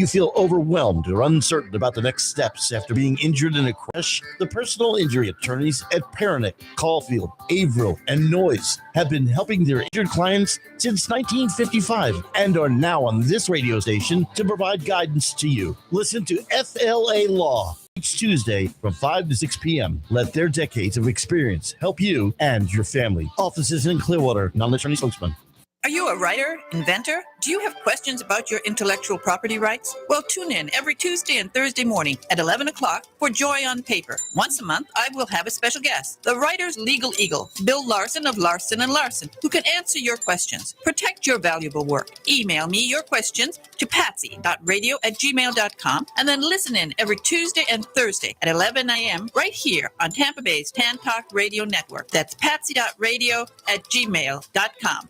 You feel overwhelmed or uncertain about the next steps after being injured in a crash? The personal injury attorneys at Paranick, Caulfield, Averill, and Noyes have been helping their injured clients since 1955 and are now on this radio station to provide guidance to you. Listen to FLA Law each Tuesday from 5 to 6 p.m. Let their decades of experience help you and your family. Offices in Clearwater, non-attorney spokesman. Are you a writer, inventor? Do you have questions about your intellectual property rights? Well, tune in every Tuesday and Thursday morning at 11 o'clock for Joy on Paper. Once a month, I will have a special guest, the writer's legal eagle, Bill Larson of Larson & Larson, who can answer your questions. Protect your valuable work. Email me your questions to patsy.radio@gmail.com and then listen in every Tuesday and Thursday at 11 a.m. right here on Tampa Bay's Tan Talk Radio Network. That's patsy.radio@gmail.com.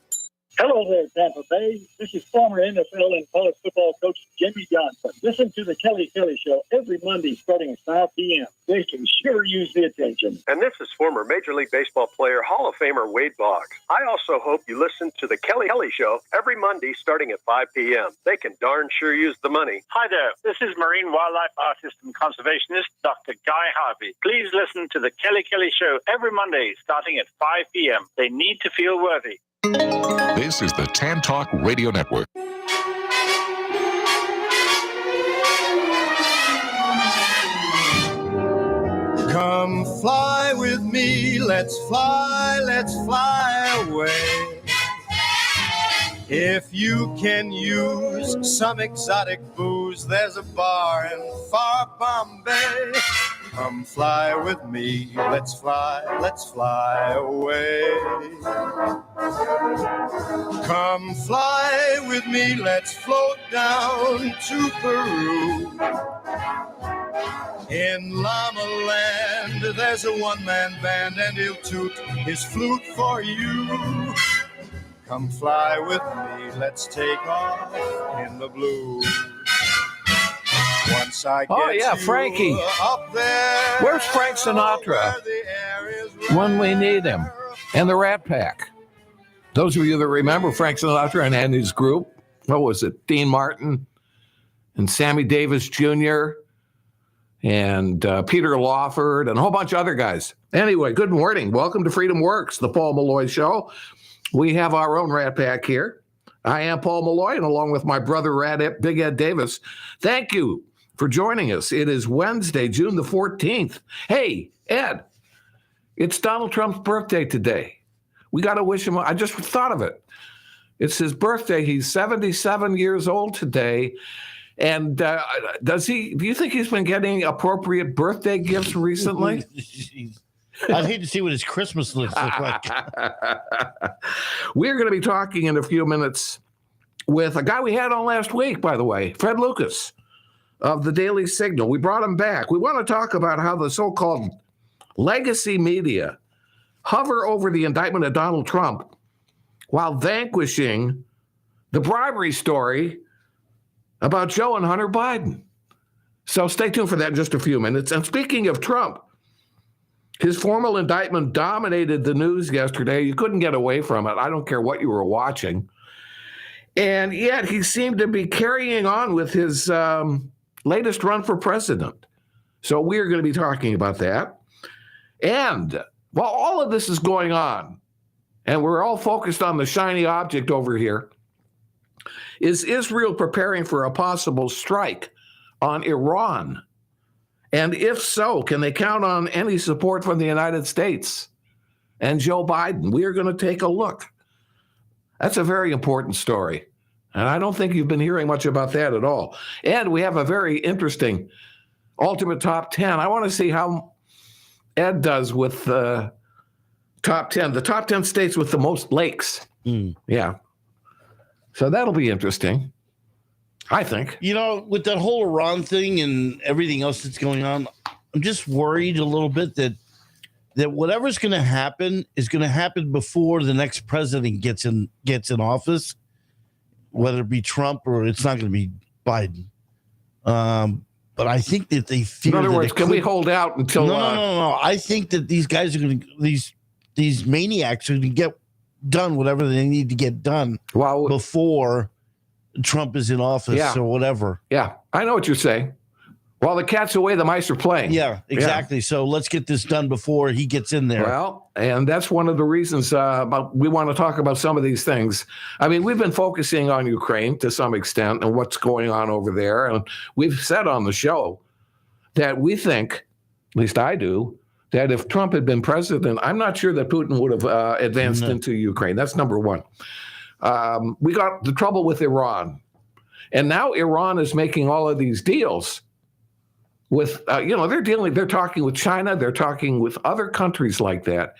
Hello there, Tampa Bay. This is former NFL and college football coach Jimmy Johnson. Listen to the Kelly Show every Monday starting at 5 p.m. They can sure use the attention. And this is former Major League Baseball player, Hall of Famer Wade Boggs. I also hope you listen to the Kelly Show every Monday starting at 5 p.m. They can darn sure use the money. Hi there. This is marine wildlife artist and conservationist Dr. Guy Harvey. Please listen to the Kelly Show every Monday starting at 5 p.m. They need to feel worthy. This is the Tan Talk Radio Network. Come fly with me, let's fly away. If you can use some exotic booze, there's a bar in far Bombay. Come fly with me, let's fly away. Come fly with me, let's float down to Peru. In Llama Land, there's a one-man band and he'll toot his flute for you. Come fly with me, let's take off in the blue. Once I get Frankie. Up there, where's Frank Sinatra when we need him? And the Rat Pack. Those of you that remember Frank Sinatra and his group, what was it? Dean Martin and Sammy Davis Jr. and Peter Lawford and a whole bunch of other guys. Anyway, good morning. Welcome to Freedom Works, the Paul Molloy Show. We have our own Rat Pack here. I am Paul Molloy, and along with my brother, Big Ed Davis, thank you for joining us. It is Wednesday, June the 14th. Hey, Ed, it's Donald Trump's birthday today. We got to wish him. I just thought of it. It's his birthday. He's 77 years old today. And do you think he's been getting appropriate birthday gifts recently? I'd hate to see what his Christmas list looks like. We're going to be talking in a few minutes with a guy we had on last week, by the way, Fred Lucas of the Daily Signal. We brought him back. We want to talk about how the so-called legacy media hover over the indictment of Donald Trump while vanquishing the bribery story about Joe and Hunter Biden. So stay tuned for that in just a few minutes. And speaking of Trump, his formal indictment dominated the news yesterday. You couldn't get away from it. I don't care what you were watching. And yet he seemed to be carrying on with his latest run for president. So we're going to be talking about that. And while all of this is going on, and we're all focused on the shiny object over here, is Israel preparing for a possible strike on Iran? And if so, can they count on any support from the United States and Joe Biden? We are going to take a look. That's a very important story. And I don't think you've been hearing much about that at all. And we have a very interesting ultimate top 10. I want to see how Ed does with the top 10. The top 10 states with the most lakes. Yeah. So that'll be interesting, I think. You know, with that whole Iran thing and everything else that's going on, I'm just worried a little bit that whatever's going to happen is going to happen before the next president gets in office, whether it be Trump or it's not going to be Biden. But I think that they fear. In other words, can we hold out until? No. I think that these guys are going to these maniacs are going to get done whatever they need to get done before Trump is in office or whatever. Yeah, I know what you're saying. While the cat's away, the mice are playing. Yeah, exactly. Yeah. So let's get this done before he gets in there. Well, and that's one of the reasons we want to talk about some of these things. I mean, we've been focusing on Ukraine to some extent and what's going on over there. And we've said on the show that we think, at least I do, that if Trump had been president, I'm not sure that Putin would have advanced into Ukraine. That's number one. We got the trouble with Iran. And now Iran is making all of these deals with, they're talking with China, they're talking with other countries like that.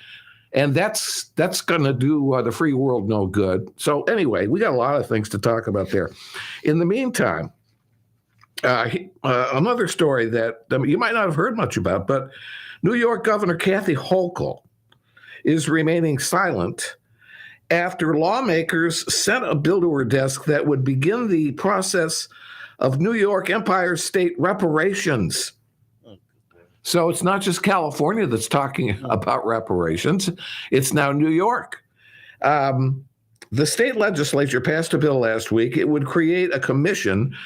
And that's going to do the free world no good. So anyway, we got a lot of things to talk about there. In the meantime, another story that you might not have heard much about, but New York Governor Kathy Hochul is remaining silent after lawmakers sent a bill to her desk that would begin the process of New York Empire State reparations. So it's not just California that's talking about reparations. It's now New York. The state legislature passed a bill last week. It would create a commission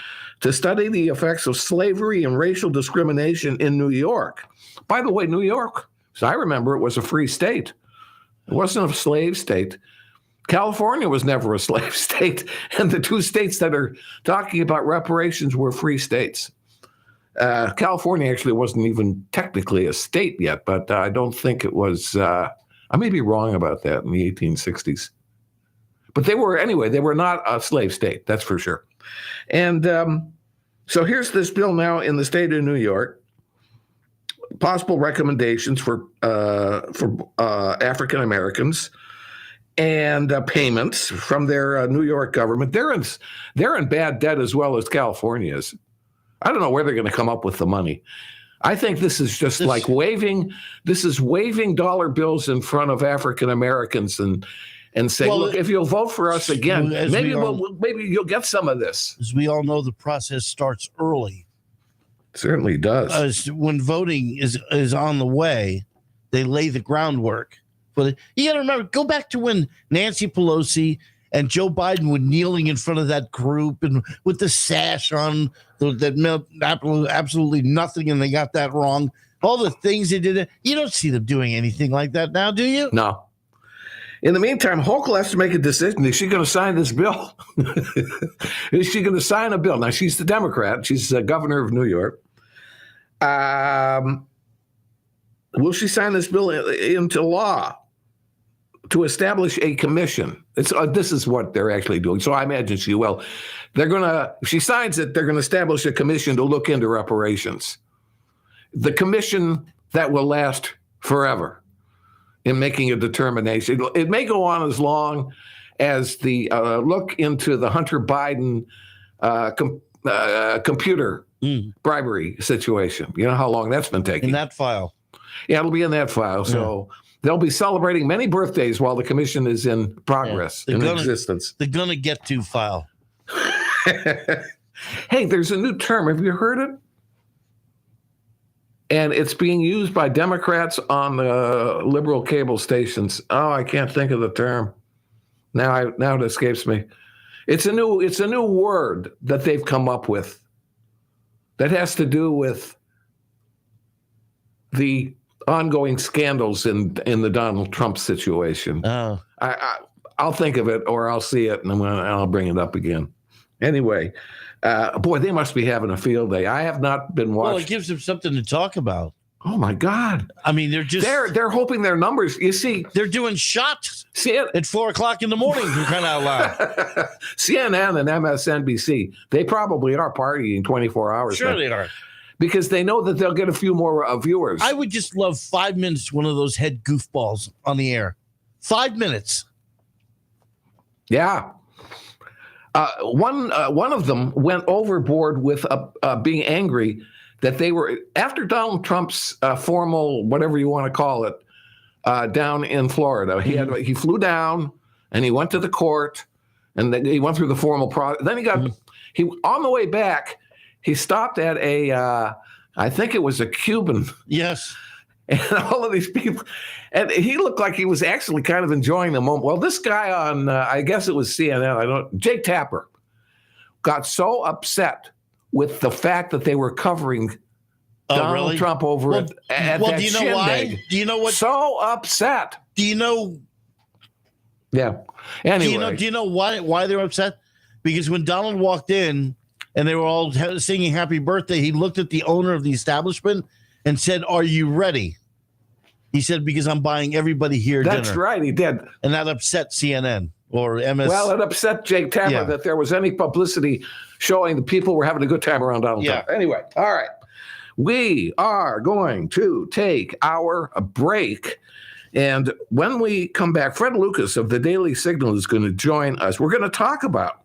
to study the effects of slavery and racial discrimination in New York. By the way, New York, as I remember, it was a free state. It wasn't a slave state. California was never a slave state, and the two states that are talking about reparations were free states. California actually wasn't even technically a state yet, but I don't think it was. I may be wrong about that in the 1860s. But they were not a slave state, that's for sure. And so here's this bill now in the state of New York. Possible recommendations for African Americans and payments from their New York government. They're in bad debt as well as California is. I don't know where they're going to come up with the money. I think this is just like waving dollar bills in front of African Americans and say, look, if you'll vote for us again, maybe you'll get some of this. As we all know, the process starts early. It certainly does. When voting is on the way, they lay the groundwork. But you got to remember, go back to when Nancy Pelosi and Joe Biden were kneeling in front of that group and with the sash on that meant absolutely nothing, and they got that wrong. All the things they did, you don't see them doing anything like that now, do you? No. In the meantime, Hochul has to make a decision. Is she going to sign this bill? Is she going to sign a bill? Now, she's the Democrat. She's the governor of New York. Will she sign this bill into law to establish a commission? This is what they're actually doing. So I imagine she will. If she signs it, they're going to establish a commission to look into reparations. The commission that will last forever in making a determination. It may go on as long as the look into the Hunter Biden computer bribery situation. You know how long that's been taking. In that file. Yeah, it'll be in that file. So they'll be celebrating many birthdays while the commission is in progress, existence. They're going to get to file. Hey, there's a new term. Have you heard it? And it's being used by Democrats on the liberal cable stations. Oh, I can't think of the term. Now it escapes me. It's a new word that they've come up with that has to do with the ongoing scandals in the Donald Trump situation. Oh. I'll think of it, or I'll see it, and I'll bring it up again. Anyway, boy, they must be having a field day. I have not been watching. Well, it gives them something to talk about. Oh my God! I mean, they're hoping their numbers. You see, they're doing shots at 4:00 in the morning. You're kind of out loud. CNN and MSNBC, they probably are partying 24 hours. Sure, they are. Because they know that they'll get a few more viewers. I would just love 5 minutes, one of those head goofballs on the air. 5 minutes. Yeah. One of them went overboard with being angry that they were, after Donald Trump's formal, whatever you want to call it, down in Florida. He flew down and he went to the court and then he went through the formal process. Then he on the way back, he stopped at I think it was a Cuban. Yes. And all of these people, and he looked like he was actually kind of enjoying the moment. Well, this guy on, I guess it was CNN, Jake Tapper, got so upset with the fact that they were covering Donald Trump over at that do you know shindig. why? Do you know what? So upset. Do you know? Yeah. Anyway. Do you know why they're upset? Because when Donald walked in and they were all singing "Happy Birthday," he looked at the owner of the establishment and said, "Are you ready?" He said, "Because I'm buying everybody here dinner." That's right, he did. And that upset CNN or MS. Well, it upset Jake Tapper that there was any publicity showing the people were having a good time around Donald Trump. Anyway, all right. We are going to take our break. And when we come back, Fred Lucas of the Daily Signal is going to join us. We're going to talk about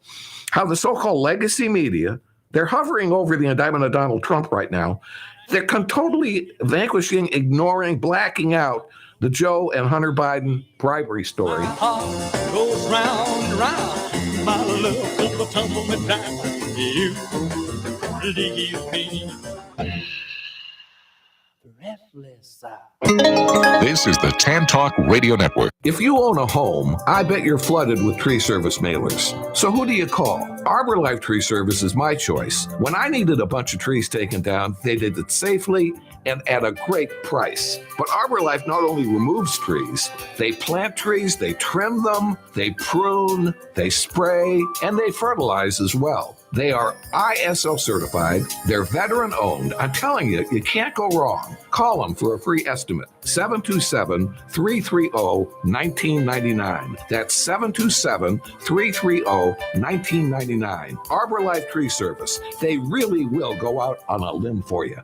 how the so-called legacy media, they're hovering over the indictment of Donald Trump right now. They're totally vanquishing, ignoring, blacking out the Joe and Hunter Biden bribery story. My heart goes round and round. My love will tumble me down. You leave me breathless. This is the Tan Talk Radio Network. If you own a home, I bet you're flooded with tree service mailers. So who do you call? Arbor Life Tree Service is my choice. When I needed a bunch of trees taken down, they did it safely and at a great price. But Arbor Life not only removes trees, they plant trees, they trim them, they prune, they spray, and they fertilize as well. They are ISO certified. They're veteran owned. I'm telling you, you can't go wrong. Call them for a free estimate. 727-330-1999. That's 727-330-1999. Arbor Life Tree Service. They really will go out on a limb for you.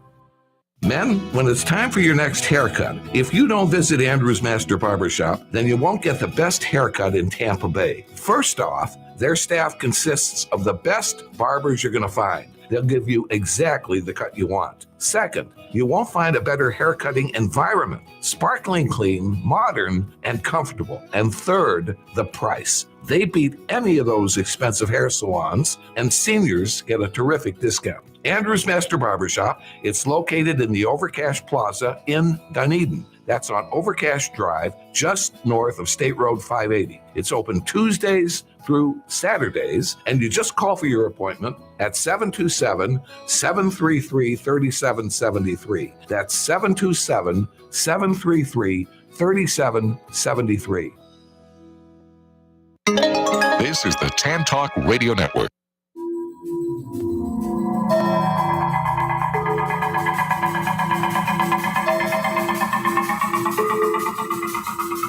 Men, when it's time for your next haircut, if you don't visit Andrew's Master Barbershop, then you won't get the best haircut in Tampa Bay. First off, their staff consists of the best barbers you're going to find. They'll give you exactly the cut you want. Second, you won't find a better haircutting environment. Sparkling clean, modern, and comfortable. And third, the price. They beat any of those expensive hair salons, and seniors get a terrific discount. Andrew's Master Barbershop, it's located in the Overcash Plaza in Dunedin. That's on Overcash Drive, just north of State Road 580. It's open Tuesdays through Saturdays, and you just call for your appointment at 727-733-3773. That's 727-733-3773. This is the Tan Talk Radio Network.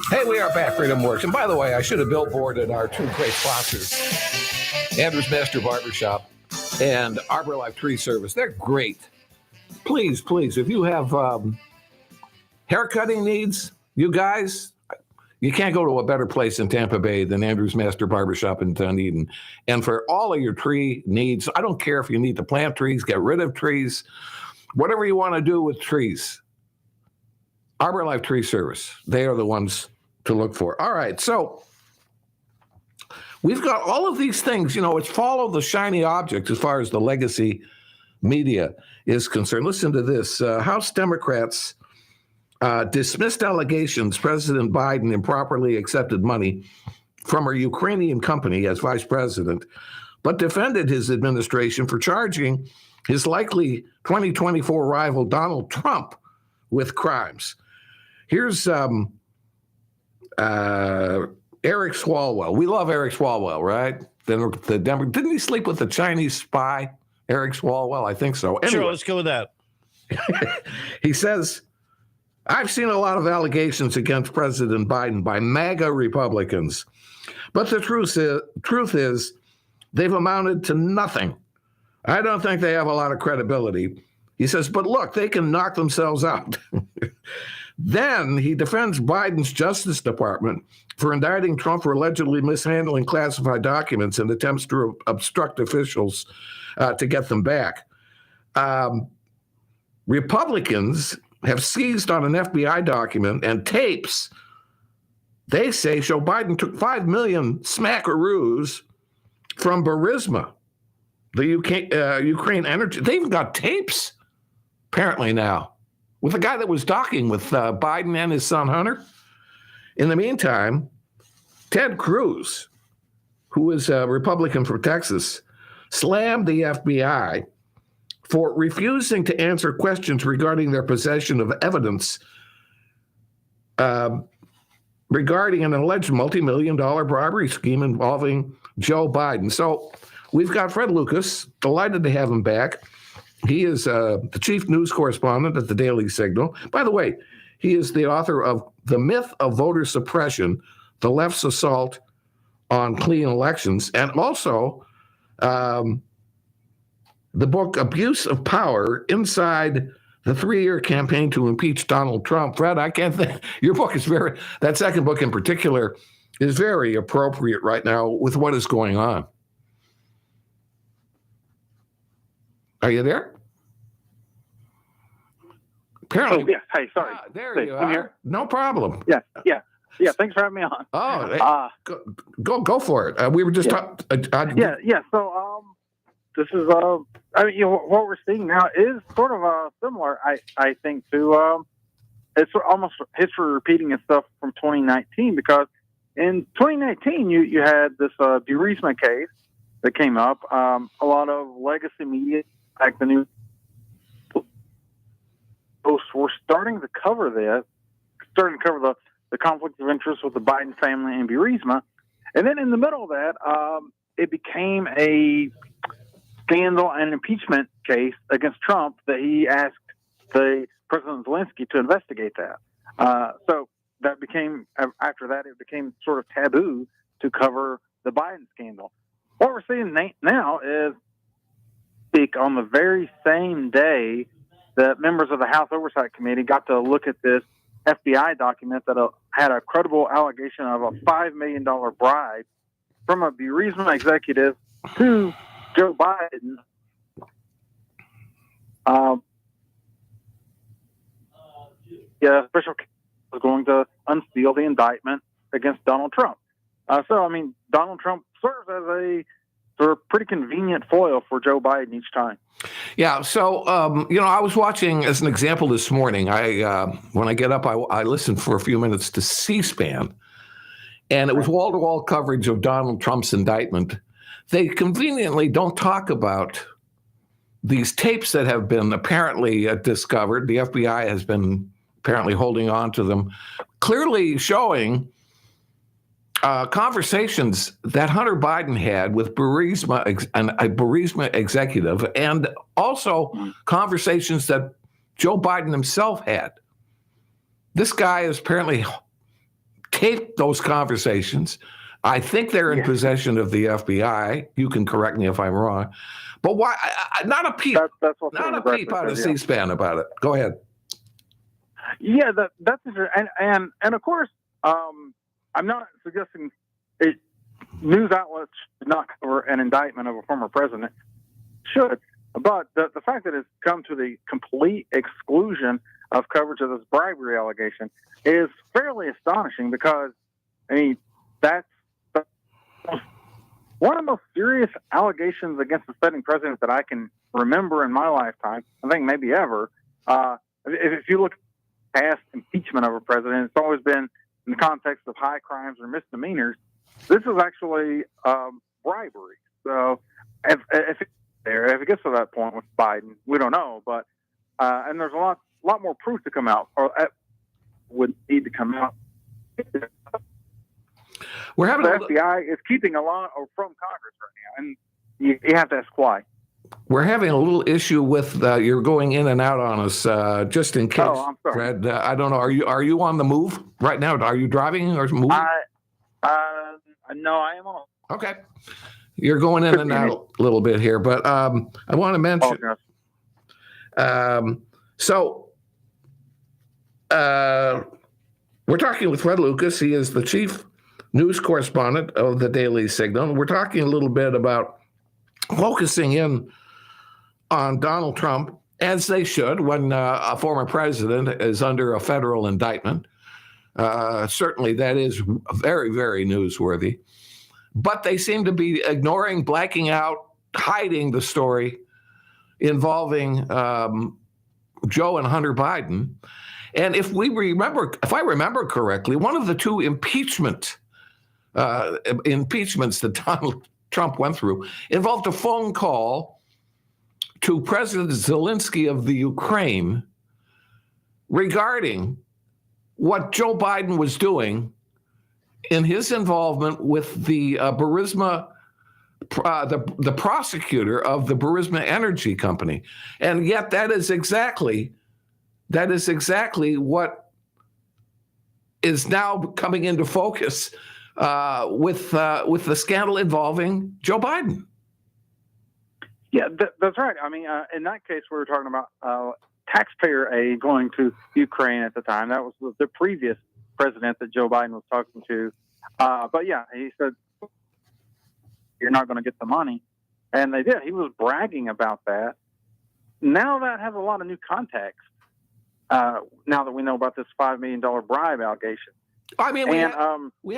Hey, we are back. Freedom Works. And by the way, I should have billboarded our two great sponsors, Andrew's Master Barbershop and Arbor Life Tree Service. They're great. Please, if you have haircutting needs, you guys, you can't go to a better place in Tampa Bay than Andrew's Master Barbershop in Dunedin. And for all of your tree needs, I don't care if you need to plant trees, get rid of trees, whatever you want to do with trees, Arbor Life Tree Service, they are the ones to look for. All right, so we've got all of these things, it's follow the shiny object as far as the legacy media is concerned. Listen to this. House Democrats dismissed allegations President Biden improperly accepted money from a Ukrainian company as vice president, but defended his administration for charging his likely 2024 rival Donald Trump with crimes. Here's Eric Swalwell. We love Eric Swalwell, right? Didn't he sleep with the Chinese spy, Eric Swalwell? I think so. Anyway, sure, let's go with that. He says, I've seen a lot of allegations against President Biden by MAGA Republicans, but the truth is they've amounted to nothing. I don't think they have a lot of credibility. He says, but look, they can knock themselves out. Then he defends Biden's Justice Department for indicting Trump for allegedly mishandling classified documents and attempts to obstruct officials to get them back. Republicans have seized on an FBI document and tapes, they say, show Biden took 5 million smackaroos from Burisma, the Ukraine energy. They even got tapes, apparently now, with a guy that was docking with Biden and his son Hunter. In the meantime, Ted Cruz, who is a Republican from Texas, slammed the FBI for refusing to answer questions regarding their possession of evidence regarding an alleged multi-million-dollar bribery scheme involving Joe Biden. So we've got Fred Lucas, delighted to have him back. He is the chief news correspondent at the Daily Signal. By the way, he is the author of The Myth of Voter Suppression, The Left's Assault on Clean Elections, and also the book Abuse of Power Inside the 3-Year Campaign to Impeach Donald Trump. Fred, I can't think. Your book is that second book in particular is very appropriate right now with what is going on. Are you there? Apparently. Oh, yeah. Hey, sorry. There you are. Here. No problem. Yeah. Thanks for having me on. Oh, go for it. We were just talking. So, this is what we're seeing now is sort of similar, I think, to it's almost history repeating itself from 2019, because in 2019 you had this Burisma case that came up. A lot of legacy media, like the New Post, were starting to cover the conflict of interest with the Biden family and Burisma. And then in the middle of that, it became a scandal and impeachment case against Trump that he asked the President Zelensky to investigate that. So that became, after that, it became sort of taboo to cover the Biden scandal. What we're seeing now is on the very same day that members of the House Oversight Committee got to look at this FBI document that had a credible allegation of a $5 million bribe from a Burisma executive to Joe Biden. Special case was going to unseal the indictment against Donald Trump. Donald Trump serves as a sort of pretty convenient foil for Joe Biden each time. Yeah. So, I was watching, as an example, this morning. When I get up, I listen for a few minutes to C-SPAN, and it was wall-to-wall coverage of Donald Trump's indictment. They conveniently don't talk about these tapes that have been apparently discovered. The FBI has been apparently holding on to them, clearly showing conversations that Hunter Biden had with Burisma, a Burisma executive, and also conversations that Joe Biden himself had. This guy has apparently taped those conversations. I think they're in possession of the FBI. You can correct me if I'm wrong. But why? Not a peep. Not a peep out of C-SPAN about it. Go ahead. Yeah, that's interesting. And of course, I'm not suggesting news outlets should not cover an indictment of a former president. Should. But the fact that it's come to the complete exclusion of coverage of this bribery allegation is fairly astonishing, because, that's one of the most serious allegations against the sitting president that I can remember in my lifetime, I think maybe ever. If you look past impeachment of a president, it's always been in the context of high crimes or misdemeanors. This is actually bribery. So if it gets to that point with Biden, we don't know. But and there's a lot more proof to come out, or would need to come out. We're having the FBI is keeping a lot from Congress right now, and you have to ask why. We're having a little issue with you're going in and out on us. Just in case, I'm sorry. Fred. I don't know. Are you on the move right now? Are you driving or moving? No, I am on. Okay, you're going in and out a little bit here, but I want to mention. We're talking with Fred Lucas. He is the chief news correspondent of the Daily Signal. We're talking a little bit about focusing in on Donald Trump, as they should when a former president is under a federal indictment. Certainly that is very, very newsworthy. But they seem to be ignoring, blacking out, hiding the story involving Joe and Hunter Biden. And if I remember correctly, one of the two impeachments that Donald Trump went through involved a phone call to President Zelensky of the Ukraine regarding what Joe Biden was doing in his involvement with the Burisma, the prosecutor of the Burisma Energy Company. And yet that is exactly what is now coming into focus with the scandal involving Joe Biden. Yeah, that's right. I mean, in that case, we were talking about taxpayer aid going to Ukraine at the time. That was the previous president that Joe Biden was talking to. But yeah, he said, you're not going to get the money. And they did. He was bragging about that. Now that has a lot of new context. Now that we know about this $5 million bribe allegation. I mean, we have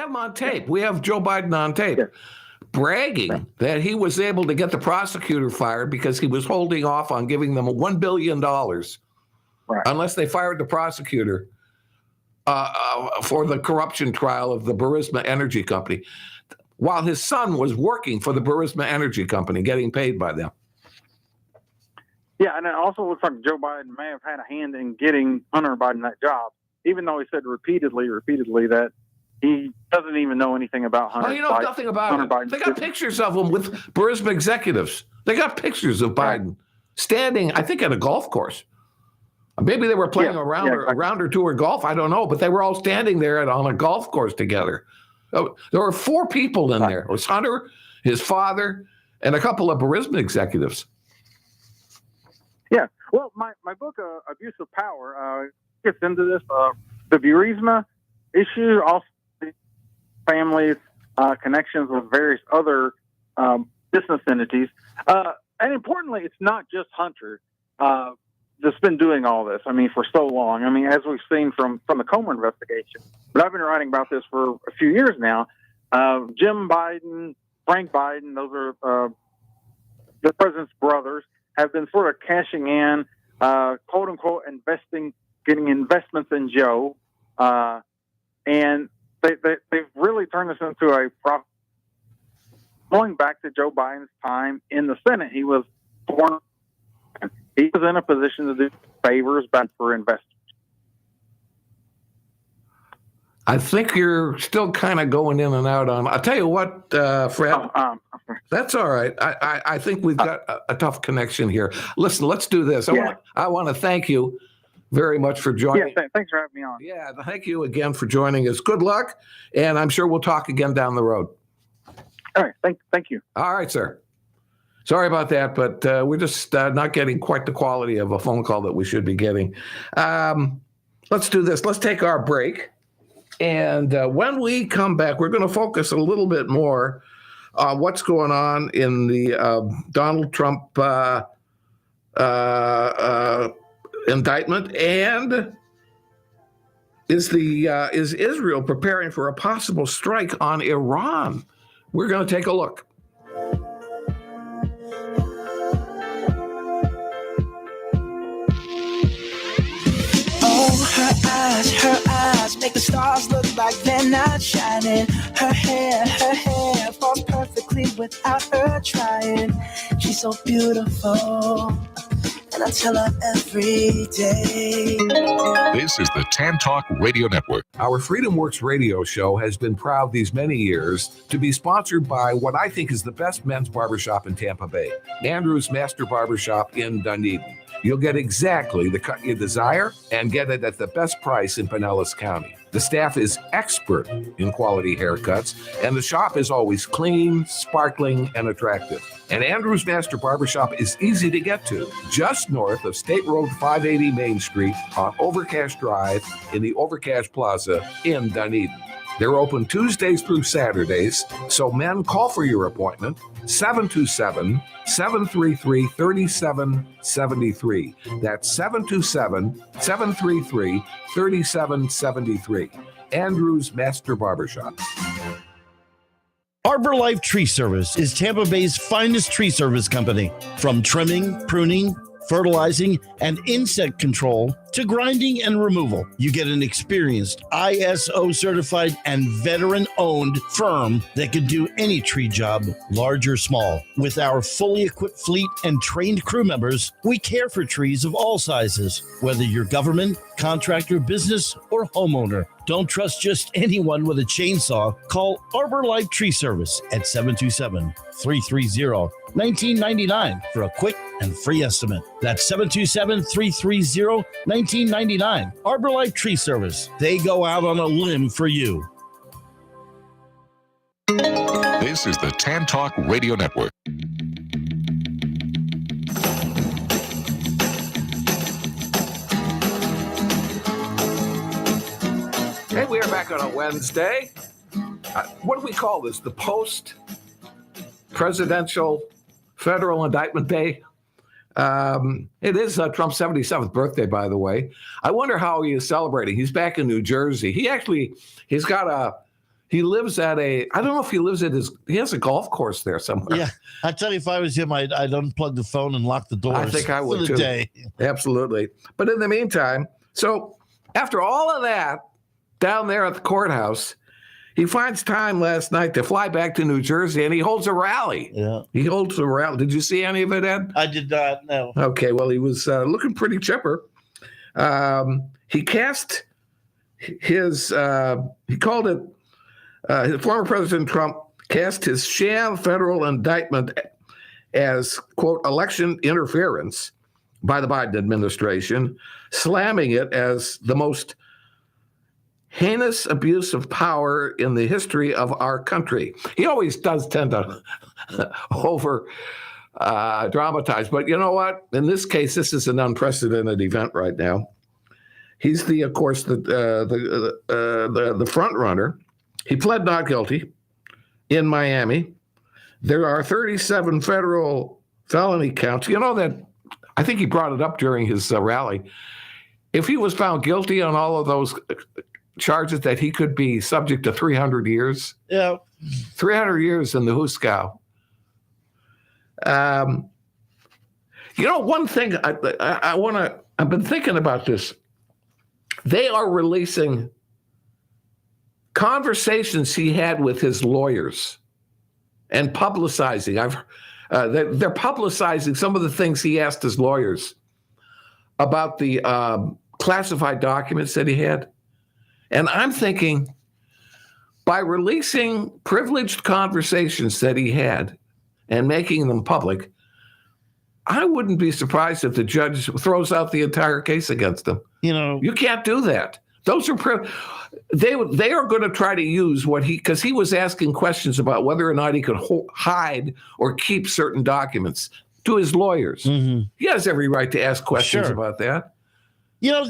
him on tape. We have Joe Biden on tape bragging that he was able to get the prosecutor fired because he was holding off on giving them $1 billion unless they fired the prosecutor for the corruption trial of the Burisma Energy Company, while his son was working for the Burisma Energy Company, getting paid by them. Yeah, and it also looks like Joe Biden may have had a hand in getting Hunter Biden that job, even though he said repeatedly that he doesn't even know anything about Hunter. Oh, he knows nothing about it. Biden. They got pictures of him with Burisma executives. They got pictures of Biden standing, I think, at a golf course. Maybe they were playing a round or two of golf. I don't know, but they were all standing there on a golf course together. There were 4 people in there. It was Hunter, his father, and a couple of Burisma executives. Yeah. Well, my book, Abuse of Power, gets into this. The Burisma issue, also families, connections with various other business entities. And importantly, it's not just Hunter that's been doing all this, I mean, for so long. I mean, as we've seen from the Comer investigation. But I've been writing about this for a few years now. Jim Biden, Frank Biden, those are the president's brothers, have been sort of cashing in, quote unquote, getting investments in Joe. And they've really turned this into a profit. Going back to Joe Biden's time in the Senate, he was in a position to do favors back for investors. I think you're still kind of going in and out on. I'll tell you what, Fred. That's all right. I think we've got a tough connection here. Listen, let's do this. I want to thank you very much for joining. Yeah, thanks for having me on. Yeah, thank you again for joining us. Good luck, and I'm sure we'll talk again down the road. All right, thank you. All right, sir. Sorry about that, but we're just not getting quite the quality of a phone call that we should be getting. Let's do this. Let's take our break, and when we come back, we're going to focus a little bit more on what's going on in the Donald Trump indictment, and is Israel preparing for a possible strike on Iran? We're going to take a look. Oh, her eyes make the stars look like they're not shining. Her hair falls perfectly without her trying. She's so beautiful, and I tell her every day. This is the Tan Talk Radio Network. Our Freedom Works radio show has been proud these many years to be sponsored by what I think is the best men's barbershop in Tampa Bay, Andrew's Master Barbershop in Dunedin. You'll get exactly the cut you desire and get it at the best price in Pinellas County. The staff is expert in quality haircuts, and the shop is always clean, sparkling, and attractive. And Andrew's Master Barbershop is easy to get to, just north of State Road 580 Main Street on Overcash Drive in the Overcash Plaza in Dunedin. They're open Tuesdays through Saturdays, so men, call for your appointment, 727-733-3773. That's 727-733-3773. Andrew's Master Barbershop. Arbor Life Tree Service is Tampa Bay's finest tree service company. From trimming, pruning, fertilizing, and insect control to grinding and removal. You get an experienced, ISO certified and veteran owned firm that can do any tree job, large or small. With our fully equipped fleet and trained crew members, we care for trees of all sizes, whether you're government, contractor, business, or homeowner. Don't trust just anyone with a chainsaw. Call Arbor Life Tree Service at 727-330-1999 for a quick and free estimate. That's 727-330-1999. Arbor Life Tree Service. They go out on a limb for you. This is the Tan Talk Radio Network. Hey, we are back on a Wednesday. What do we call this? The post-presidential federal indictment day? It is Trump's 77th birthday, by the way. I wonder how he is celebrating. He's back in New Jersey. He lives at I don't know if he lives at he has a golf course there somewhere. Yeah. I tell you, if I was him, I'd unplug the phone and lock the doors. I think I would for the too. Day. Absolutely. But in the meantime, so after all of that, down there at the courthouse, he finds time last night to fly back to New Jersey, and he holds a rally. Yeah. He holds a rally. Did you see any of it, Ed? I did not, no. Okay, well, he was looking pretty chipper. He cast his, he called it, former President Trump cast his sham federal indictment as, quote, election interference by the Biden administration, slamming it as the most heinous abuse of power in the history of our country. He always does tend to over dramatize, but you know what? In this case, this is an unprecedented event right now. He's of course, the front runner. He pled not guilty in Miami. There are 37 federal felony counts. You know that, I think he brought it up during his rally. If he was found guilty on all of those charges, that he could be subject to 300 years. Yeah. 300 years in the Huskow. You know, one thing I've been thinking about this. They are releasing conversations he had with his lawyers and publicizing. They're publicizing some of the things he asked his lawyers about the classified documents that he had. And I'm thinking, by releasing privileged conversations that he had and making them public, I wouldn't be surprised if the judge throws out the entire case against him. You know, you can't do that. Those are they are going to try to use because he was asking questions about whether or not he could hide or keep certain documents to his lawyers. Mm-hmm. He has every right to ask questions about that. You know,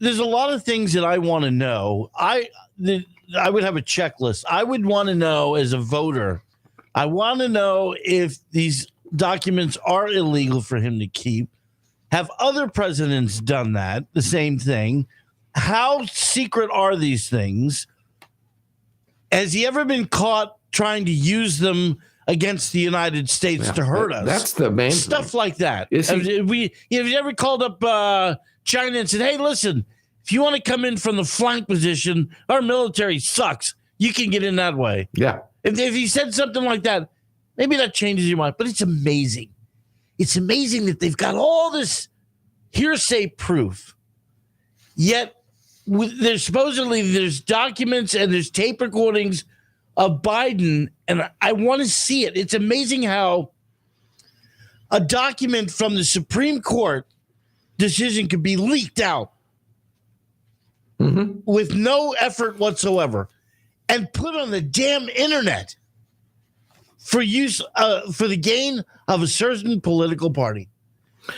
there's a lot of things that I want to know. I would have a checklist. I would want to know as a voter. I want to know if these documents are illegal for him to keep. Have other presidents done that? The same thing. How secret are these things? Has he ever been caught trying to use them against the United States to hurt us? That's the main stuff thing. Like that. Have you ever called up China and said, hey, listen, if you want to come in from the flank position, our military sucks. You can get in that way. Yeah. If he said something like that, maybe that changes your mind. But it's amazing. It's amazing that they've got all this hearsay proof. Yet there's documents and there's tape recordings of Biden, and I want to see it. It's amazing how a document from the Supreme Court decision could be leaked out with no effort whatsoever and put on the damn internet for use for the gain of a certain political party.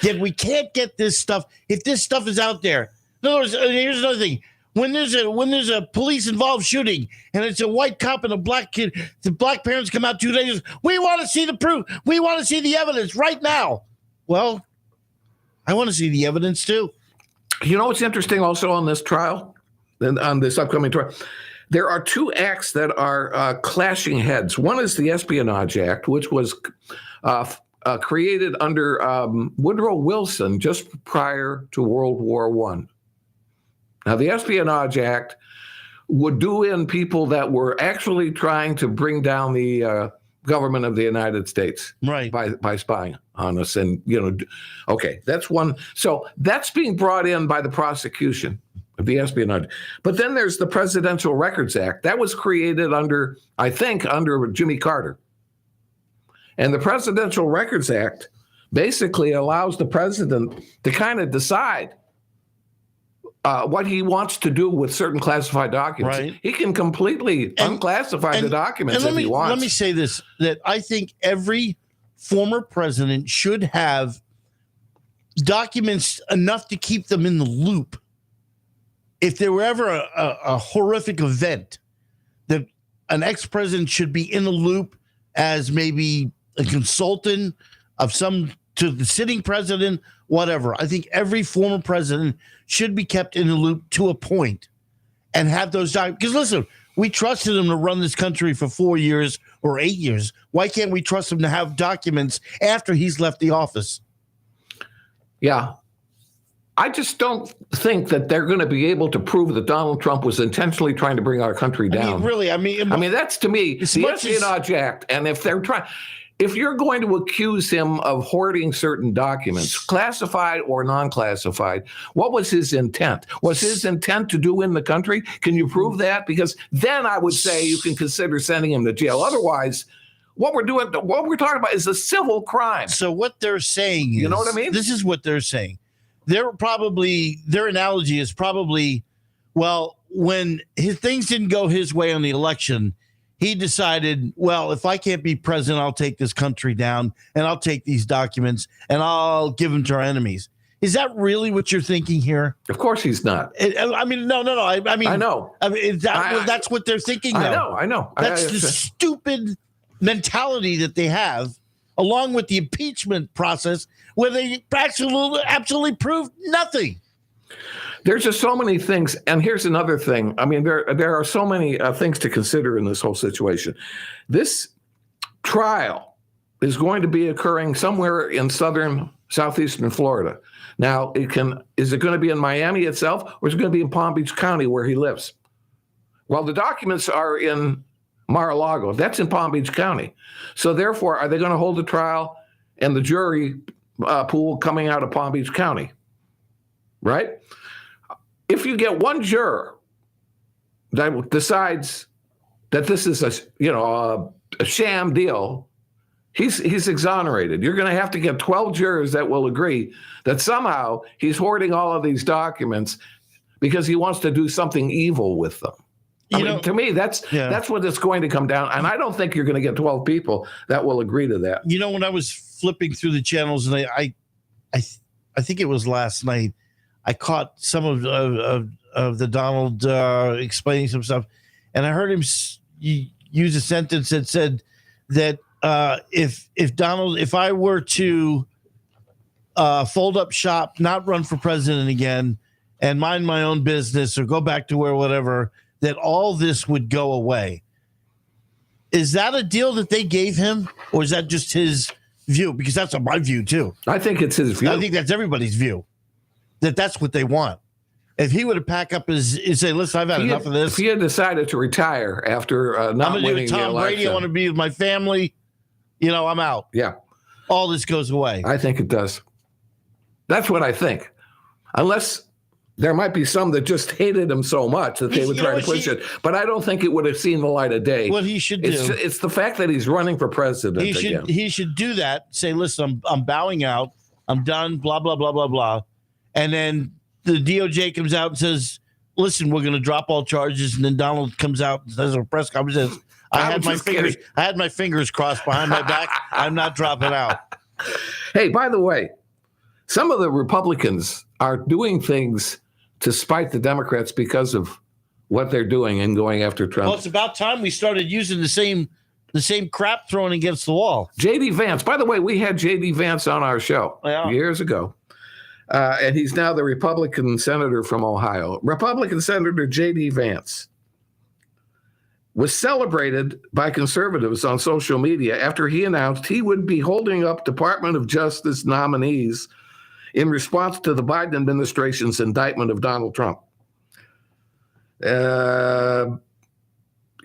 Yet we can't get this stuff. If this stuff is out there, in other words, here's another thing. When there's a police involved shooting and it's a white cop and a black kid, the black parents come out 2 days. We want to see the proof. We want to see the evidence right now. Well, I want to see the evidence too. You know what's interesting also on this trial, and on this upcoming trial? There are two acts that are clashing heads. One is the Espionage Act, which was created under Woodrow Wilson just prior to World War I. Now, the Espionage Act would do in people that were actually trying to bring down the government of the United States, right, by spying on us. And, okay, that's one. So that's being brought in by the prosecution of the espionage. But then there's the Presidential Records Act. That was created under Jimmy Carter. And the Presidential Records Act basically allows the president to kind of decide what he wants to do with certain classified documents. Right. He can completely unclassify the documents if he wants. Let me say this, that I think every former president should have documents enough to keep them in the loop. If there were ever a horrific event, that an ex-president should be in the loop as maybe a consultant of to the sitting president, whatever. I think every former president should be kept in the loop to a point and have those documents. Because listen, we trusted him to run this country for 4 years or 8 years. Why can't we trust him to have documents after he's left the office? Yeah. I just don't think that they're going to be able to prove that Donald Trump was intentionally trying to bring our country down. I mean, that's, to me, the Espionage Act. And if you're going to accuse him of hoarding certain documents, classified or non-classified, what was his intent? Was his intent to do in the country? Can you prove that? Because then I would say you can consider sending him to jail. Otherwise, what we're talking about is a civil crime. So what they're saying is, you know what I mean? This is what they're saying. Their analogy is probably, well, when things didn't go his way on the election, he decided, well, if I can't be president, I'll take this country down and I'll take these documents and I'll give them to our enemies. Is that really what you're thinking here? Of course he's not. No. I know. That's what they're thinking now. I know. That's the stupid mentality that they have, along with the impeachment process, where they absolutely proved nothing. There's just so many things. And here's another thing. I mean, there are so many things to consider in this whole situation. This trial is going to be occurring somewhere in southeastern Florida. Now, is it going to be in Miami itself, or is it going to be in Palm Beach County where he lives? Well, the documents are in Mar-a-Lago. That's in Palm Beach County. So therefore, are they going to hold a trial and the jury pool coming out of Palm Beach County? Right? If you get one juror that decides that this is a sham deal, he's exonerated. You're going to have to get 12 jurors that will agree that somehow he's hoarding all of these documents because he wants to do something evil with them. To me, that's what it's going to come down. And I don't think you're going to get 12 people that will agree to that. When I was flipping through the channels, and I think it was last night, I caught some of the Donald explaining some stuff, and I heard him use a sentence that said that if I were to fold up shop, not run for president again, and mind my own business or go back to whatever, that all this would go away. Is that a deal that they gave him, or is that just his view? Because that's my view too. I think it's his view. I think that's everybody's view. That's what they want. If he would have packed up and say, listen, I've had enough of this. If he had decided to retire after not winning the election. I'm Tom Brady. I want to be with my family. I'm out. Yeah. All this goes away. I think it does. That's what I think. Unless there might be some that just hated him so much that they would try to push it. But I don't think it would have seen the light of day. What he should do. It's the fact that he's running for president again. He should do that. Say, listen, I'm bowing out. I'm done. Blah, blah, blah, blah, blah. And then the DOJ comes out and says, listen, we're going to drop all charges. And then Donald comes out and says a press conference, says, I had my fingers crossed behind my back. I'm not dropping out. Hey, by the way, some of the Republicans are doing things to spite the Democrats because of what they're doing and going after Trump. Well, it's about time we started using the same crap thrown against the wall. J.D. Vance. By the way, we had J.D. Vance on our show years ago. And he's now the Republican senator from Ohio. Republican Senator J.D. Vance was celebrated by conservatives on social media after he announced he would be holding up Department of Justice nominees in response to the Biden administration's indictment of Donald Trump.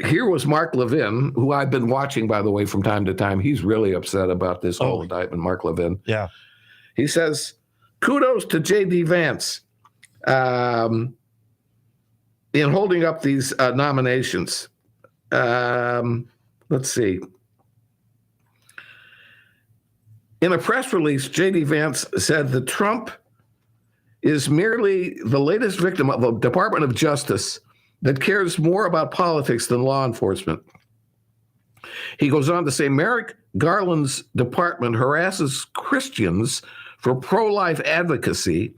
Here was Mark Levin, who I've been watching, by the way, from time to time. He's really upset about this whole indictment, Mark Levin. Yeah. He says, kudos to J.D. Vance in holding up these nominations. Let's see. In a press release, J.D. Vance said that Trump is merely the latest victim of a Department of Justice that cares more about politics than law enforcement. He goes on to say Merrick Garland's department harasses Christians for pro-life advocacy,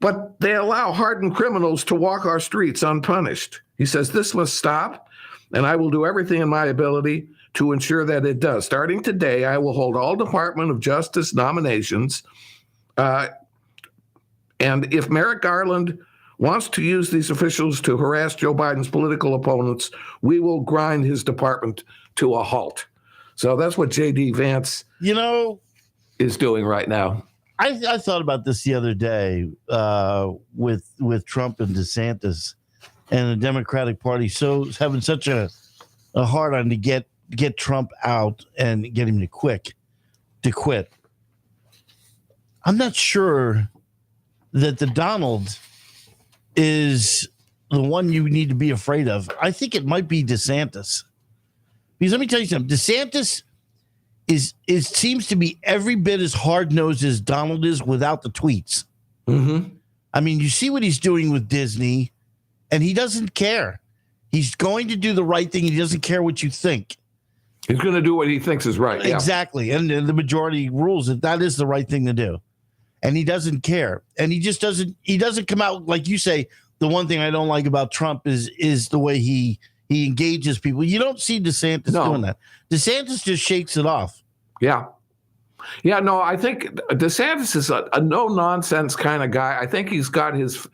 but they allow hardened criminals to walk our streets unpunished. He says this must stop, and I will do everything in my ability to ensure that it does. Starting today, I will hold all Department of Justice nominations, and if Merrick Garland wants to use these officials to harass Joe Biden's political opponents, we will grind his department to a halt. So that's what J.D. Vance, is doing right now. I thought about this the other day with Trump and DeSantis and the Democratic Party having such a hard on to get Trump out and get him to quit. I'm not sure that the Donald is the one you need to be afraid of. I think it might be DeSantis. Because let me tell you something. DeSantis seems to be every bit as hard-nosed as Donald is without the tweets. Mm-hmm. I mean, you see what he's doing with Disney, and he doesn't care. He's going to do the right thing. He doesn't care what you think. He's going to do what he thinks is right. Yeah. Exactly. And the majority rules that is the right thing to do. And he doesn't care. And he just doesn't come out, like you say, the one thing I don't like about Trump is the way he engages people. You don't see DeSantis doing that. DeSantis just shakes it off. Yeah. Yeah, no, I think DeSantis is a no-nonsense kind of guy. I think he's got his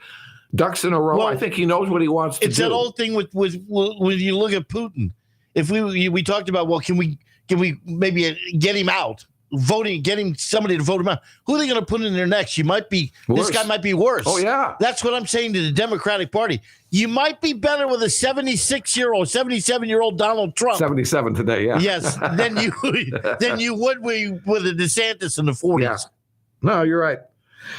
ducks in a row. Well, I think he knows what he wants to do. It's that old thing with when you look at Putin. If we talked about, well, can we maybe get him out? Getting somebody to vote him out. Who are they going to put in there next? This guy might be worse. Oh, yeah. That's what I'm saying to the Democratic Party. You might be better with a 77-year-old Donald Trump. 77 today, yeah. Yes, than you would with a DeSantis in the 40s. Yeah. No, you're right.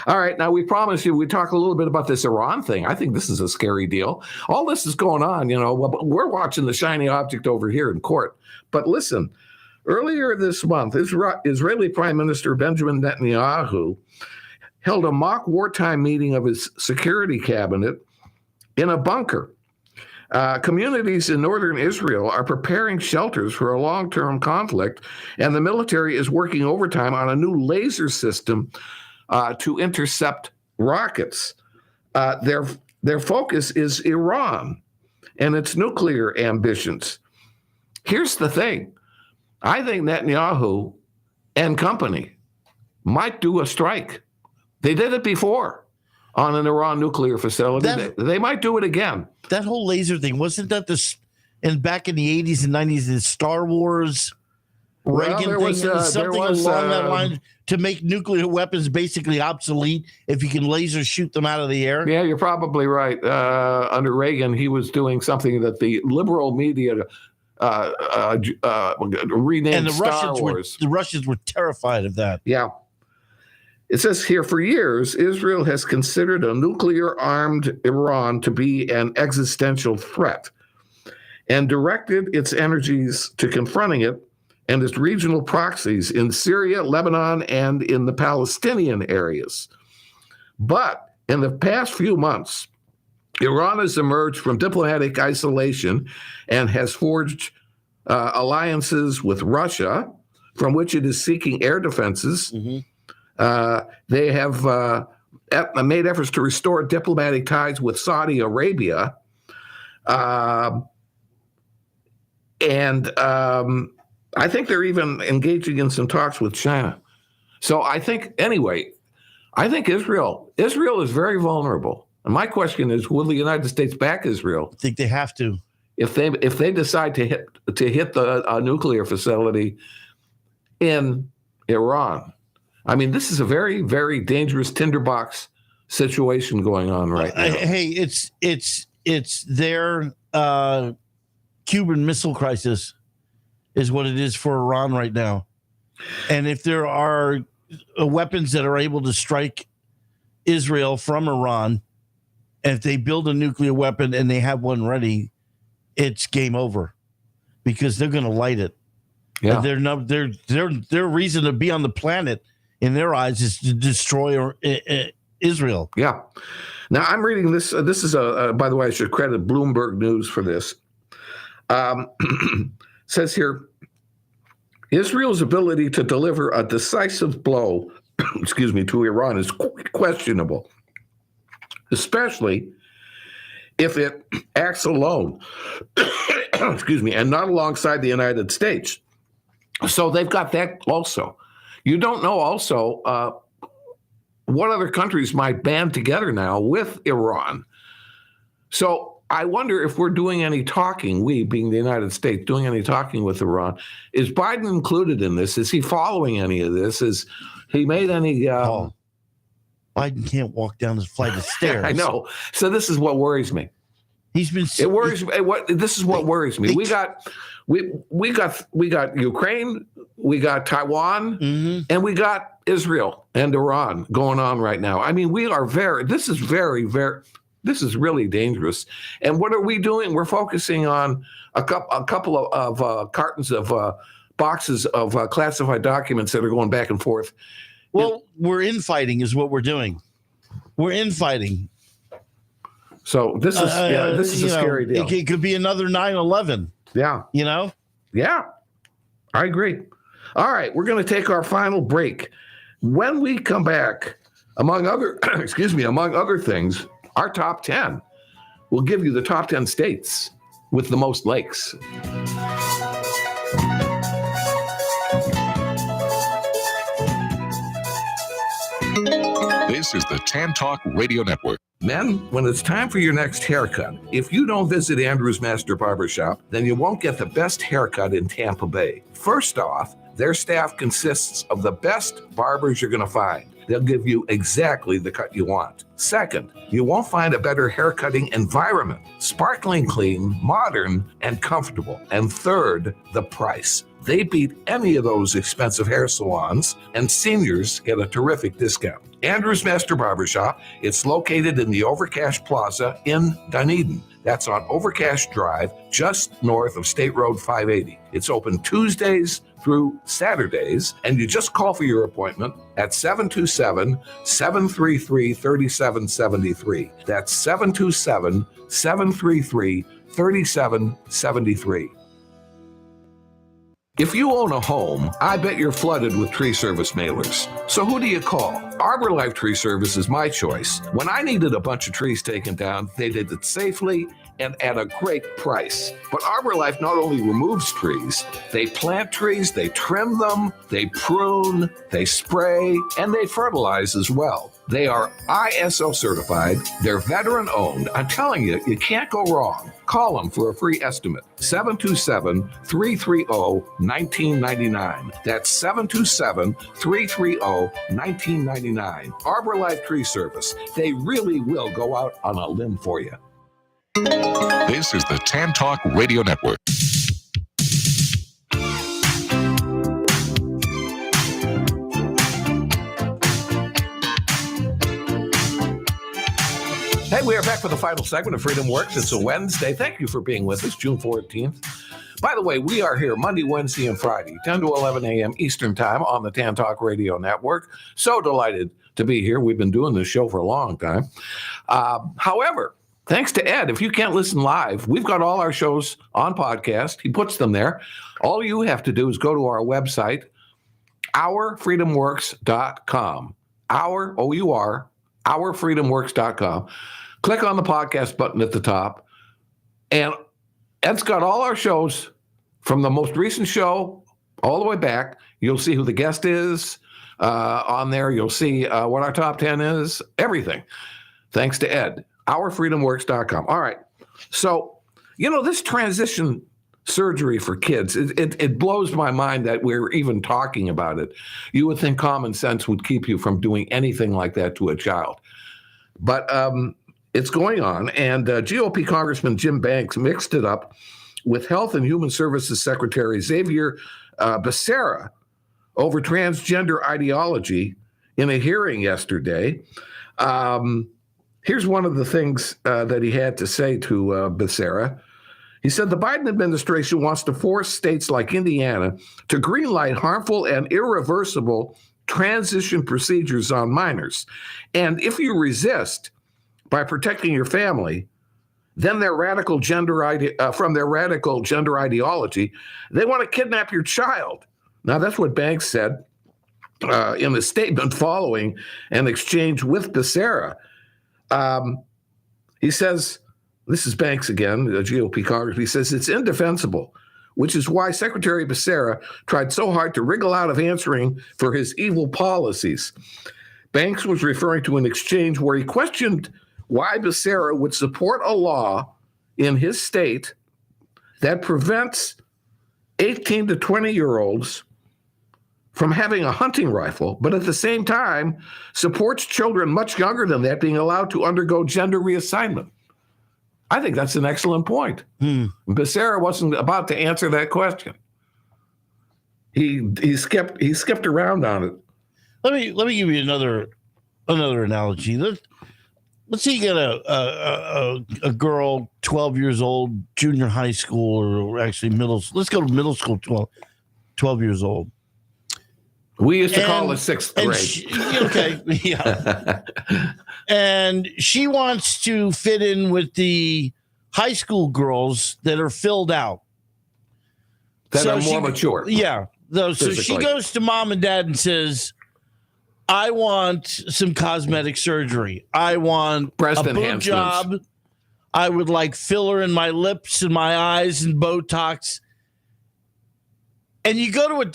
All right. Now, we promised you we'd talk a little bit about this Iran thing. I think this is a scary deal. All this is going on, we're watching the shiny object over here in court. But listen, earlier this month, Israeli Prime Minister Benjamin Netanyahu held a mock wartime meeting of his security cabinet in a bunker. Communities in northern Israel are preparing shelters for a long-term conflict, and the military is working overtime on a new laser system to intercept rockets. Their focus is Iran and its nuclear ambitions. Here's the thing. I think Netanyahu and company might do a strike. They did it before on an Iran nuclear facility. They might do it again. That whole laser thing, wasn't that back in the 80s and 90s, the Star Wars Reagan thing? Something along that line to make nuclear weapons basically obsolete if you can laser shoot them out of the air? Yeah, you're probably right. Under Reagan, he was doing something that the liberal media renamed and Star Wars. The Russians were terrified of that. Yeah. It says here, for years, Israel has considered a nuclear-armed Iran to be an existential threat and directed its energies to confronting it and its regional proxies in Syria, Lebanon, and in the Palestinian areas. But in the past few months, Iran has emerged from diplomatic isolation and has forged alliances with Russia, from which it is seeking air defenses. Mm-hmm. They have made efforts to restore diplomatic ties with Saudi Arabia. And I think they're even engaging in some talks with China. So I think Israel is very vulnerable. And my question is, will the United States back Israel? I think they have to. if they decide to hit the nuclear facility in Iran. I mean, this is a very, very dangerous tinderbox situation going on right now. Hey, it's their Cuban Missile Crisis is what it is for Iran right now. And if there are weapons that are able to strike Israel from Iran, and if they build a nuclear weapon and they have one ready, it's game over because they're going to light it. Yeah. Their reason to be on the planet in their eyes is to destroy Israel. Yeah. Now I'm reading this. This is by the way, I should credit Bloomberg News for this. Says here, Israel's ability to deliver a decisive blow, to Iran is questionable, especially if it acts alone, and not alongside the United States. So they've got that also. You don't know also what other countries might band together now with Iran. So I wonder if we're doing any talking, we being the United States, doing any talking with Iran. Is Biden included in this? Is he following any of this? Is he made any... Biden can't walk down this flight of stairs. I know. So this is what worries me. He's been... It worries me. This is what worries me. We got Ukraine, we got Taiwan, and we got Israel and Iran going on right now. I mean, this is really dangerous. And what are we doing? We're focusing on a couple of cartons of boxes of classified documents that are going back and forth. Well, we're infighting is what we're doing. We're infighting. So this is a scary deal. It could be another 9/11. Yeah. Yeah, I agree. All right, we're going to take our final break. When we come back, among other things, our top 10 will give you the top 10 states with the most lakes. This is the Tan Talk Radio Network. Men, when it's time for your next haircut, if you don't visit Andrew's Master Barbershop, then you won't get the best haircut in Tampa Bay. First off, their staff consists of the best barbers you're going to find. They'll give you exactly the cut you want. Second, you won't find a better haircutting environment. Sparkling clean, modern, and comfortable. And third, the price. They beat any of those expensive hair salons, and seniors get a terrific discount. Andrew's Master Barbershop, it's located in the Overcash Plaza in Dunedin. That's on Overcash Drive, just north of State Road 580. It's open Tuesdays through Saturdays, and you just call for your appointment at 727-733-3773. That's 727-733-3773. If you own a home, I bet you're flooded with tree service mailers. So who do you call? Arbor Life Tree Service is my choice. When I needed a bunch of trees taken down, they did it safely and at a great price. But Arbor Life not only removes trees, they plant trees, they trim them, they prune, they spray, and they fertilize as well. They are ISO certified, they're veteran owned. I'm telling you, you can't go wrong. Call them for a free estimate. 727-330-1999. That's 727-330-1999. Arbor Life Tree Service. They really will go out on a limb for you. This is the Tan Talk Radio Network. Hey, we are back for the final segment of Freedom Works. It's a Wednesday. Thank you for being with us, June 14th. By the way, we are here Monday, Wednesday, and Friday, 10 to 11 a.m. Eastern Time on the Tan Talk Radio Network. So delighted to be here. We've been doing this show for a long time. However, thanks to Ed, if you can't listen live, we've got all our shows on podcast. He puts them there. All you have to do is go to our website, ourfreedomworks.com. ourfreedomworks.com. Click on the podcast button at the top, and Ed's got all our shows from the most recent show all the way back. You'll see who the guest is on there. You'll see what our top 10 is, everything. Thanks to Ed, ourfreedomworks.com. All right. So This transition surgery for kids, it blows my mind that we're even talking about it. You would think common sense would keep you from doing anything like that to a child. But it's going on, and GOP Congressman Jim Banks mixed it up with Health and Human Services Secretary Xavier Becerra over transgender ideology in a hearing yesterday. Here's one of the things that he had to say to Becerra. He said the Biden administration wants to force states like Indiana to greenlight harmful and irreversible transition procedures on minors. And if you resist by protecting your family, then from their radical gender ideology, they want to kidnap your child. Now, that's what Banks said in a statement following an exchange with Becerra. He says, this is Banks again, the GOP Congressman. He says it's indefensible, which is why Secretary Becerra tried so hard to wriggle out of answering for his evil policies. Banks was referring to an exchange where he questioned why Becerra would support a law in his state that prevents 18 to 20-year-olds from having a hunting rifle, but at the same time supports children much younger than that being allowed to undergo gender reassignment. I think that's an excellent point. Becerra wasn't about to answer that question. He skipped around on it. Let me give you another analogy. Let's say you get a girl, 12 years old, junior high school, or actually let's go to middle school, 12 years old. We used to call it sixth grade. Yeah. And she wants to fit in with the high school girls that are filled out. That are more mature. Yeah. So she goes to mom and dad and says, I want some cosmetic surgery. I want breast a boob job. I would like filler in my lips and my eyes and Botox. And you go to a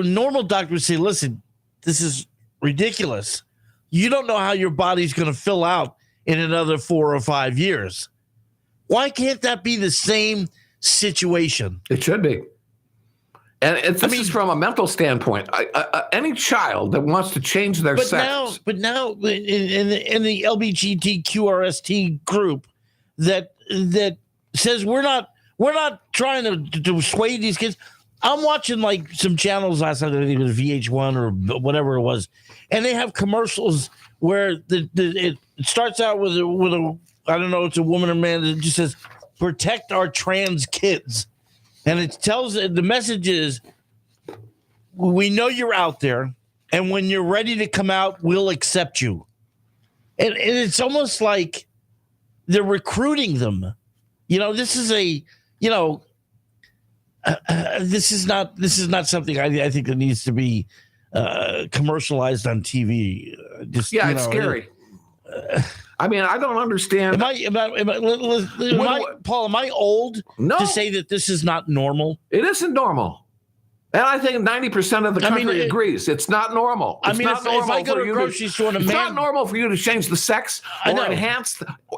normal doctor would say, listen, this is ridiculous. You don't know how your body's going to fill out in another 4 or 5 years. Why can't that be the same situation? It should be. And this is from a mental standpoint. Any child that wants to change their sex. But now in the LGBTQRST group that says we're not trying to dissuade these kids. I'm watching like some channels last night, I think it was VH1 or whatever it was, and they have commercials where it starts out with a I don't know, it's a woman or man that just says, protect our trans kids. And it tells, the message is, we know you're out there, and when you're ready to come out, we'll accept you. And it's almost like they're recruiting them. This is this is not something I think that needs to be commercialized on TV. It's scary. I don't understand. Paul, am I old to say that this is not normal? It isn't normal. And I think 90% of the country agrees. It's not normal. It's not normal if I go to a grocery store and it's not normal for you to change the sex or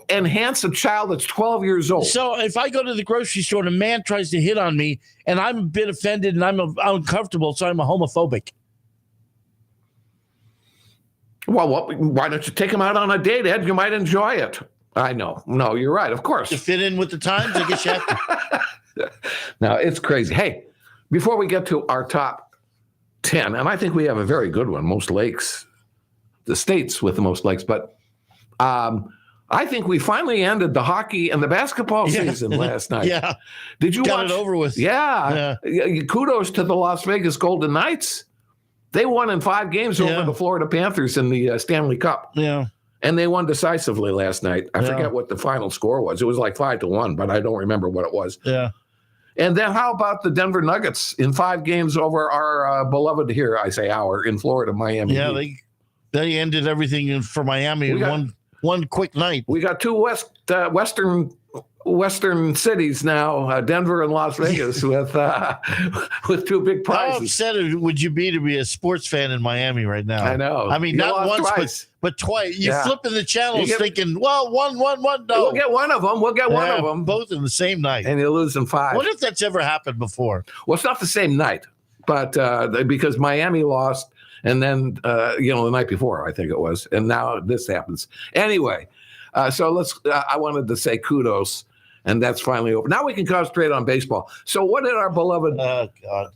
enhance a child that's 12 years old. So if I go to the grocery store and a man tries to hit on me and I'm a bit offended and I'm uncomfortable, so I'm a homophobic. Well, why don't you take him out on a date, Ed? You might enjoy it. I know. No, you're right. Of course. To fit in with the times, I guess you have to. No, it's crazy. Hey, before we get to our top 10, and I think we have a very good one, most lakes, the states with the most lakes, but I think we finally ended the hockey and the basketball season last night. Yeah. Did you Got it over with. Yeah. Kudos to the Las Vegas Golden Knights. They won in 5 games over the Florida Panthers in the Stanley Cup. Yeah. And they won decisively last night. I forget what the final score was. It was like 5-1, but I don't remember what it was. Yeah. And then how about the Denver Nuggets in 5 games over our beloved here, I say our, in Florida, Miami. Yeah, they ended everything for Miami in one quick night. We got 2 Western cities now, Denver and Las Vegas, with 2 big prizes. How upset would you be to be a sports fan in Miami right now? I know. I mean, not once, but twice. You Yeah. flip in the channels thinking, well, one. No, We'll get one of them. We'll get one of them. Both in the same night, and you lose in 5. What if that's ever happened before? Well, it's not the same night, but because Miami lost, and then the night before I think it was, and now this happens anyway. So let's. I wanted to say kudos. And that's finally over. Now we can concentrate on baseball. So what did our beloved... Oh, God.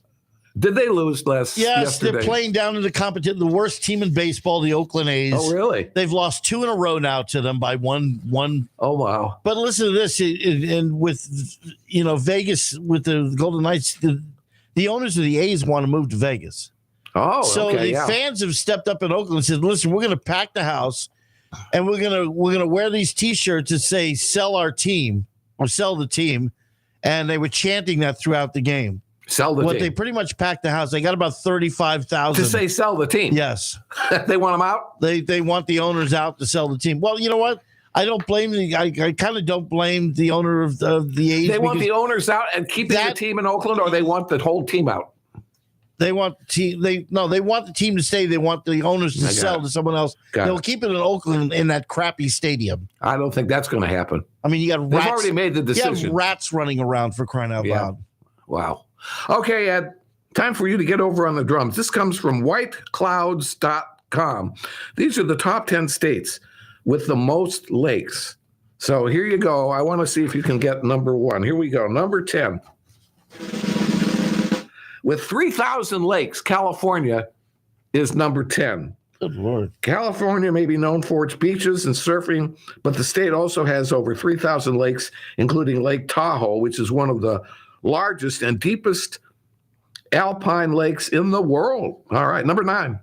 Did they lose yesterday? They're playing down in the worst team in baseball, the Oakland A's. Oh, really? They've lost 2 in a row now to them by one. Oh, wow. But listen to this. And with, Vegas, with the Golden Knights, the owners of the A's want to move to Vegas. Oh, so okay, the fans have stepped up in Oakland and said, listen, we're going to pack the house, and we're gonna wear these T-shirts that say sell our team. Or sell the team, and they were chanting that throughout the game. Sell the team. They pretty much packed the house. They got about 35,000 to say sell the team. Yes, they want them out. They want the owners out to sell the team. Well, you know what? I don't blame I kind of don't blame the owner of the A's. They want the owners out and keeping the team in Oakland, or they want the whole team out. They want the team. They want the team to stay. They want the owners to sell to someone else. They'll keep it in Oakland in that crappy stadium. I don't think that's going to happen. I mean, you got rats. They've already made the decision. You have rats running around for crying out loud. Wow. Okay, Ed. Time for you to get over on the drums. This comes from whiteclouds.com. These are the top 10 states with the most lakes. So here you go. I want to see if you can get number 1. Here we go. Number 10. With 3,000 lakes, California is number 10. Good Lord. California may be known for its beaches and surfing, but the state also has over 3,000 lakes, including Lake Tahoe, which is one of the largest and deepest alpine lakes in the world. All right, number 9.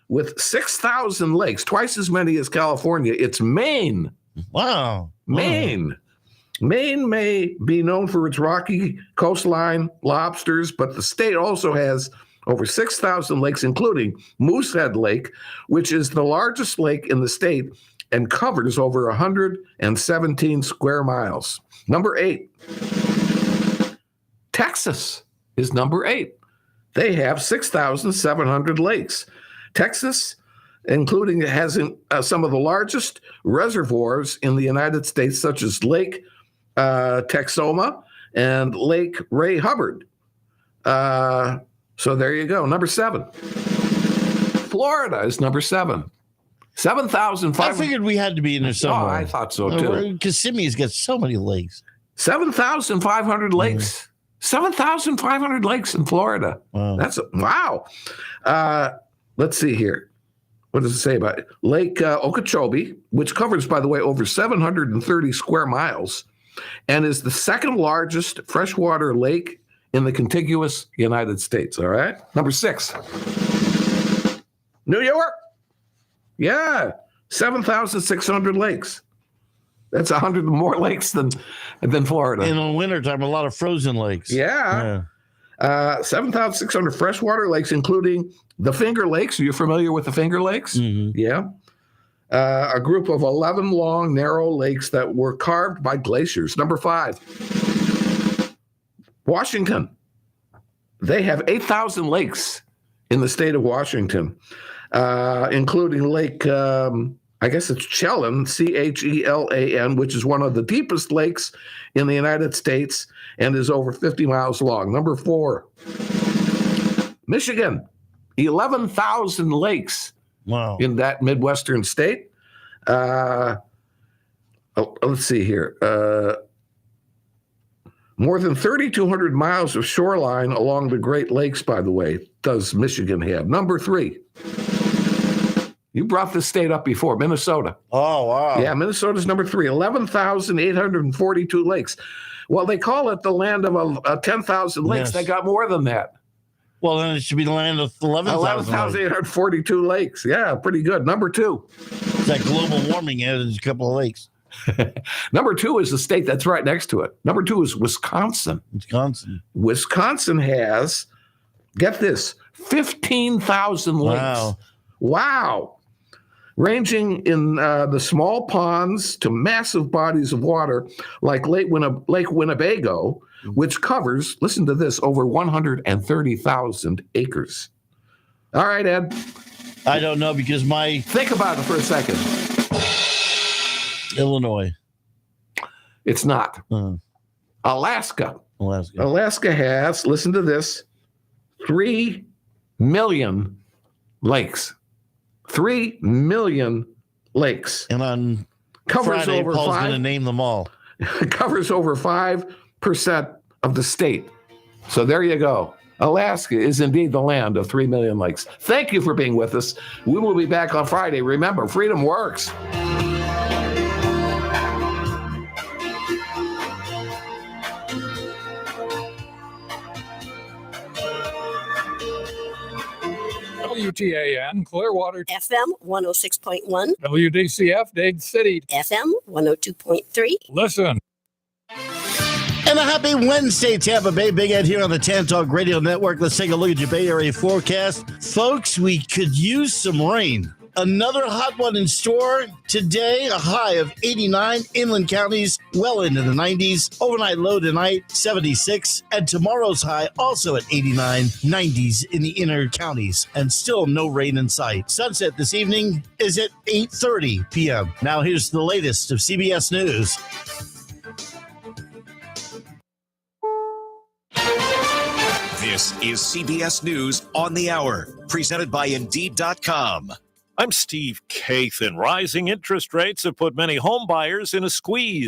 With 6,000 lakes, twice as many as California, it's Maine. Wow. Maine. Maine may be known for its rocky coastline, lobsters, but the state also has over 6,000 lakes, including Moosehead Lake, which is the largest lake in the state and covers over 117 square miles. Number 8. Texas is number 8. They have 6,700 lakes. Texas, including, has some of the largest reservoirs in the United States, such as Lake Texoma and Lake Ray Hubbard. So there you go. Number 7. Florida is number 7. 7,500. I figured we had to be in there somewhere. Oh, I thought so too. Kissimmee's got so many lakes. 7,500 lakes. 7,500 lakes in Florida. Wow. That's wow. Let's see here. What does it say about it? Lake Okeechobee, which covers, by the way, over 730 square miles, and is the second largest freshwater lake in the contiguous United States. All right. Number 6. New York. Yeah. 7,600 lakes. That's 100 more lakes than Florida. In the wintertime, a lot of frozen lakes. Yeah. 7,600 freshwater lakes, including the Finger Lakes. Are you familiar with the Finger Lakes? Mm-hmm. Yeah. A group of 11 long, narrow lakes that were carved by glaciers. Number 5. Washington. They have 8,000 lakes in the state of Washington, including Lake, I guess it's Chelan, Chelan, which is one of the deepest lakes in the United States and is over 50 miles long. Number 4. Michigan. 11,000 lakes. Wow. In that Midwestern state. Let's see here. More than 3,200 miles of shoreline along the Great Lakes, by the way, does Michigan have. Number 3. You brought this state up before, Minnesota. Oh, wow. Yeah, Minnesota's number 3, 11,842 lakes. Well, they call it the land of 10,000 lakes. Yes. They got more than that. Well, then it should be the land of 11,000. 11,842 lakes. Yeah, pretty good. Number 2. It's that global warming adds a couple of lakes. Number 2 is the state that's right next to it. Number 2 is Wisconsin. Wisconsin has, get this, 15,000 lakes. Wow. Ranging in the small ponds to massive bodies of water like Lake Winnebago, which covers, listen to this, over 130,000 acres. All right, Ed. I don't know because Think about it for a second. Illinois. It's not. Alaska. Alaska has, listen to this, 3 million lakes. 3 million lakes. And on covers Friday, over Paul's going to name them all. Covers over 5% of the state. So there you go. Alaska is indeed the land of 3 million lakes. Thank you for being with us. We will be back on Friday. Remember, freedom works. WTAN, Clearwater. FM 106.1. WDCF, Dade City. FM 102.3. Listen. And a happy Wednesday, Tampa Bay. Big Ed here on the Tan Talk Radio Network. Let's take a look at your Bay Area forecast. Folks, we could use some rain. Another hot one in store today, a high of 89, inland counties well into the 90s. Overnight low tonight, 76. And tomorrow's high also at 89, 90s in the inner counties. And still no rain in sight. Sunset this evening is at 8:30 p.m. Now here's the latest of CBS News. This is CBS News on the Hour, presented by Indeed.com. I'm Steve Kathan. Rising interest rates have put many home buyers in a squeeze.